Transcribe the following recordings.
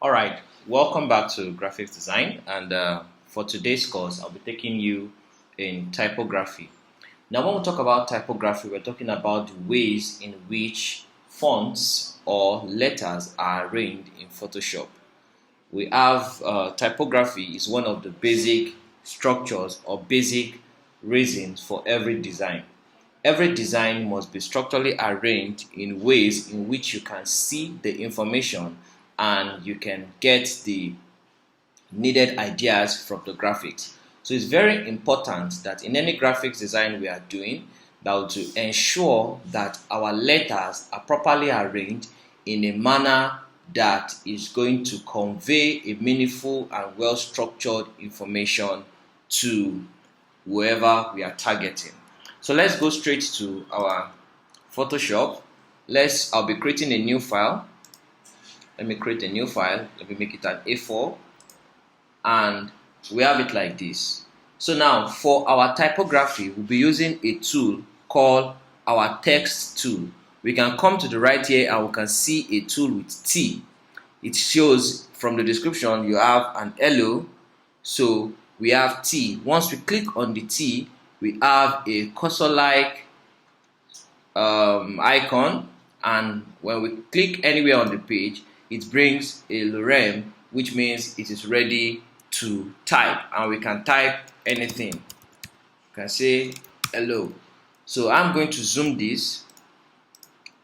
Alright, welcome back to graphics design, and for today's course I'll be taking you in typography. Now when we talk about typography, we're talking about the ways in which fonts or letters are arranged in Photoshop. We have typography is one of the basic structures or basic reasons for every design. Every design must be structurally arranged in ways in which you can see the information and you can get the needed ideas from the graphics. So it's very important that in any graphics design we are doing, that to ensure that our letters are properly arranged in a manner that is going to convey a meaningful and well-structured information to whoever we are targeting. So let's go straight to our Photoshop. I'll be creating a new file. Let me create a new file. Let me make it an A4. And we have it like this. So now for our typography, we'll be using a tool called our text tool. We can come to the right here and we can see a tool with T. It shows from the description you have an L. So we have T. Once we click on the T, we have a cursor-like icon, and when we click anywhere on the page, it brings a lorem, which means it is ready to type, and we can type anything. You can say hello. So I'm going to zoom this.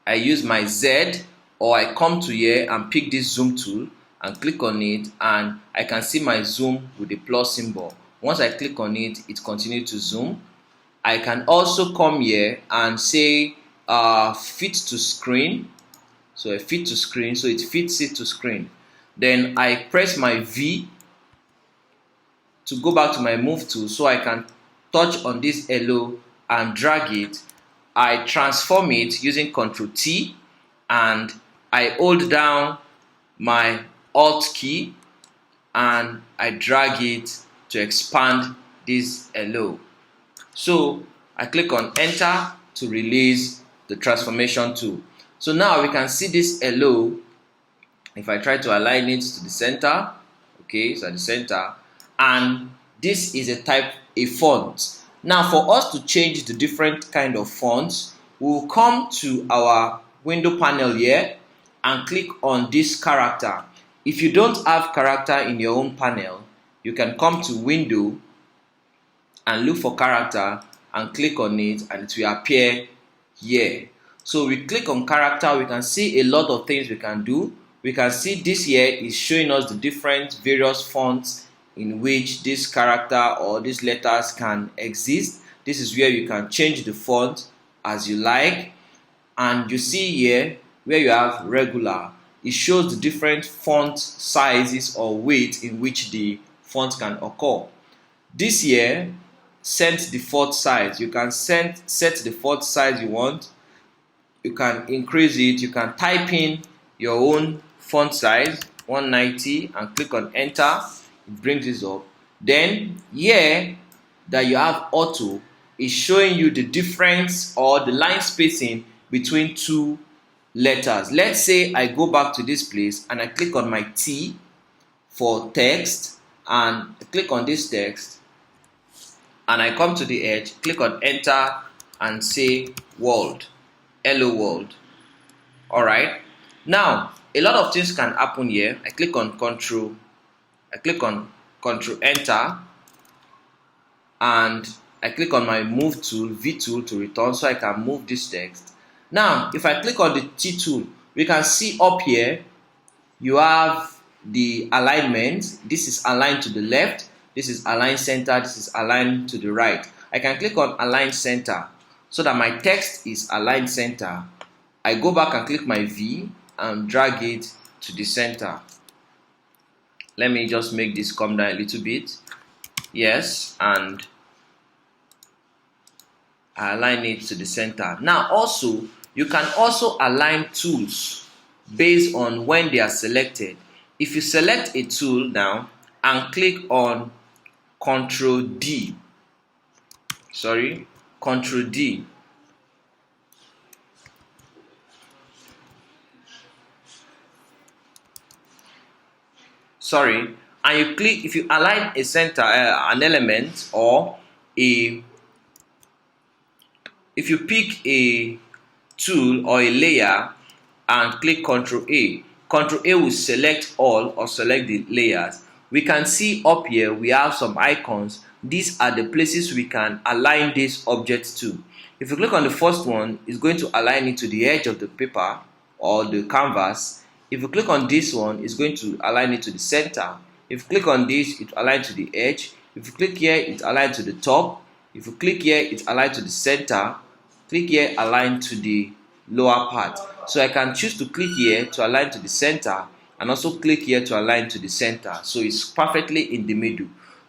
I use my Z, or I come to here and pick this zoom tool and click on it, and I can see my zoom with the plus symbol. Once I click on it, it continues to zoom. I can also come here and say fit to screen. So I fit to screen, so it fits it to screen. Then I press my V to go back to my move tool, so I can touch on this hello and drag it. I transform it using Ctrl T, and I hold down my Alt key and I drag it to expand this hello. So I click on enter to release the transformation tool. So now we can see this hello. If I try to align it to the center, okay, so at the center, and this is a font. Now for us to change the different kind of fonts, we'll come to our window panel here and click on this character. If you don't have character in your own panel, you can come to window and look for character and click on it, and it will appear here. So we click on character, we can see a lot of things we can do. We can see this here is showing us the different various fonts in which this character or these letters can exist. This is where you can change the font as you like. And you see here where you have regular, it shows the different font sizes or weight in which the font can occur. This here set the font size. You can set the font size you want. You can increase it. You can type in your own font size 190 and click on enter. It brings this up. Then here that you have auto is showing you the difference or the line spacing between two letters. Let's say I go back to this place and I click on my T for text and click on this text, and I come to the edge, click on enter and say world, hello world. Alright, now a lot of things can happen here. I click on control enter, and I click on my move tool, V tool, to return, so I can move this text. Now if I click on the T tool, we can see up here you have the alignment. This is aligned to the left, this is aligned center, this is aligned to the right. I can click on align center so that my text is aligned center. I go back and click my V and drag it to the center. Let me just make this come down a little bit. Yes, and I align it to the center. Now also, you can also align tools based on when they are selected. If you select a tool now and click on Ctrl D, sorry, and you click, if you align a center, an element, or a, if you pick a tool or a layer and click Ctrl A. Ctrl A will select all or select the layers. We can see up here we have some icons. These are the places we can align this object to. If you click on the first one, it's going to align it to the edge of the paper or the canvas. If you click on this one, it's going to align it to the center. If you click on this, it aligns to the edge. If you click here, it aligns to the top. If you click here, it aligns to the center. Click here, align to the lower part. So I can choose to click here to align to the center, and also click here to align to the center. So it's perfectly in the middle.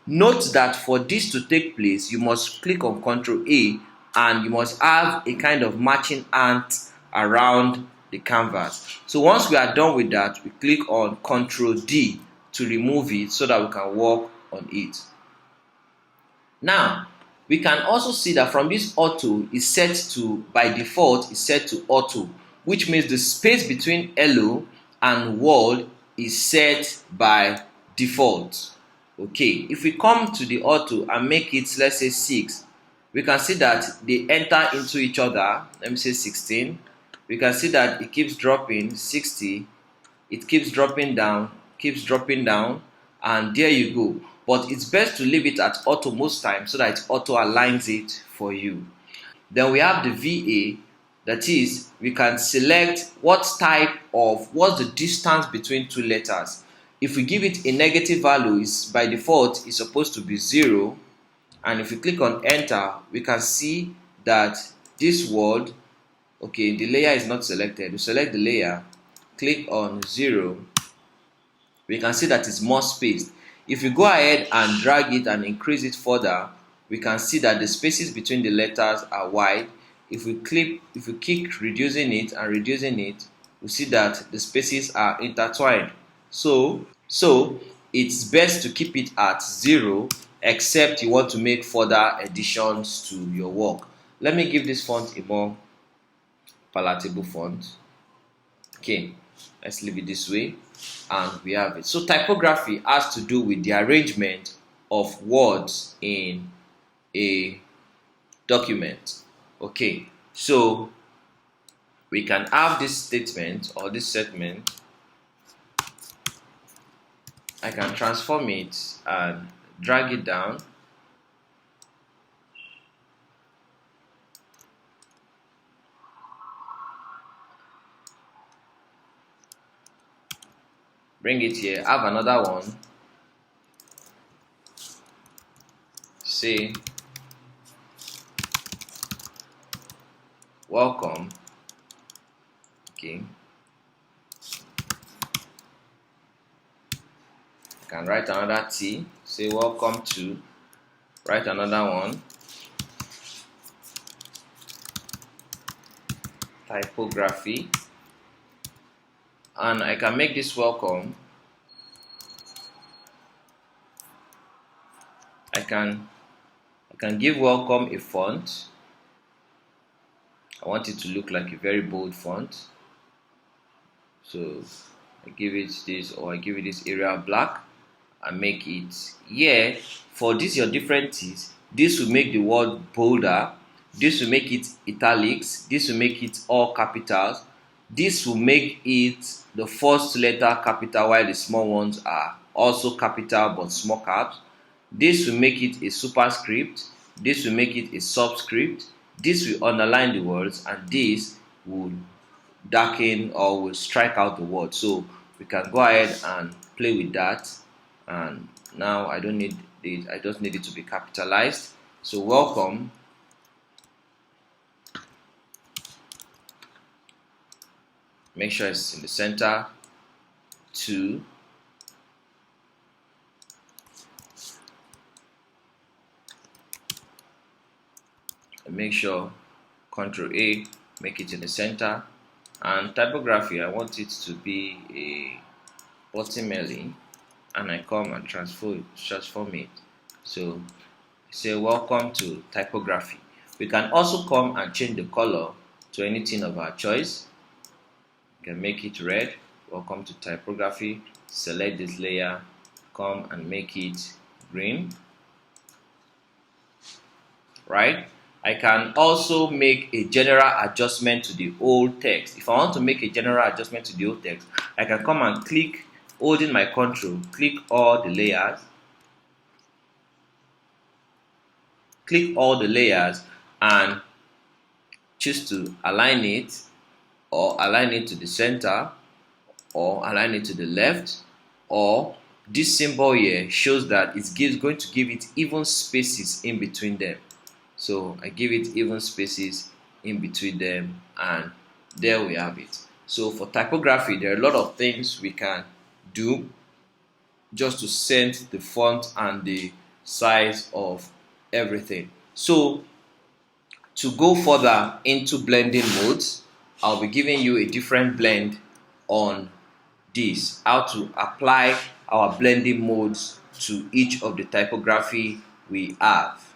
Note that for this to take place, you must click on Ctrl A, and you must have a kind of matching ant around the canvas. So once we are done with that, we click on Ctrl D to remove it so that we can work on it. Now, we can also see that from this auto is set to, by default, is set to auto, which means the space between hello and world is set by default. Okay, if we come to the auto and make it, let's say 6, we can see that they enter into each other. Let me say 16. We can see that it keeps dropping 60, it keeps dropping down, and there you go. But it's best to leave it at auto most times so that it auto aligns it for you. Then we have the VA, that is, we can select what's the distance between two letters. If we give it a negative value, by default it's supposed to be 0, and if you click on enter, we can see that this word, okay, the layer is not selected. We select the layer, click on 0, we can see that it's more spaced. If you go ahead and drag it and increase it further, we can see that the spaces between the letters are wide. If we keep reducing it and reducing it, we see that the spaces are intertwined. So it's best to keep it at 0, except you want to make further additions to your work. Let me give this font a more palatable font. Okay, let's leave it this way, and we have it. So typography has to do with the arrangement of words in a document. Okay, so we can have this statement or this segment. I can transform it and drag it down. Bring it here, have another one, say welcome. Okay, I can write another T, say welcome to, write another one, typography, and I can make this welcome. I can give welcome a font. I want it to look like a very bold font, so I give it this, or I give it this area black and make it here. For this your different T's, this will make the word bolder, this will make it italics, this will make it all capitals, this will make it the first letter capital while the small ones are also capital but small caps. This will make it a superscript, this will make it a subscript, this will underline the words, and this will darken or will strike out the word. So we can go ahead and play with that, and now I don't need it, I just need it to be capitalized. So welcome, make sure it's in the center, 2, and make sure Ctrl A, make it in the center, and typography, I want it to be a bottom-ly, and I come and transform it. So say welcome to typography. We can also come and change the color to anything of our choice. You can make it red, welcome to typography, select this layer, come and make it green, right? I can also make a general adjustment to the old text. If I want to make a general adjustment to the old text, I can come and click, holding my control, click all the layers, and choose to align it, or align it to the center, or align it to the left, or this symbol here shows that it's going to give it even spaces in between them. So I give it even spaces in between them, and there we have it. So for typography, there are a lot of things we can do just to set the font and the size of everything. So to go further into blending modes, I'll be giving you a different blend on this, how to apply our blending modes to each of the typography we have.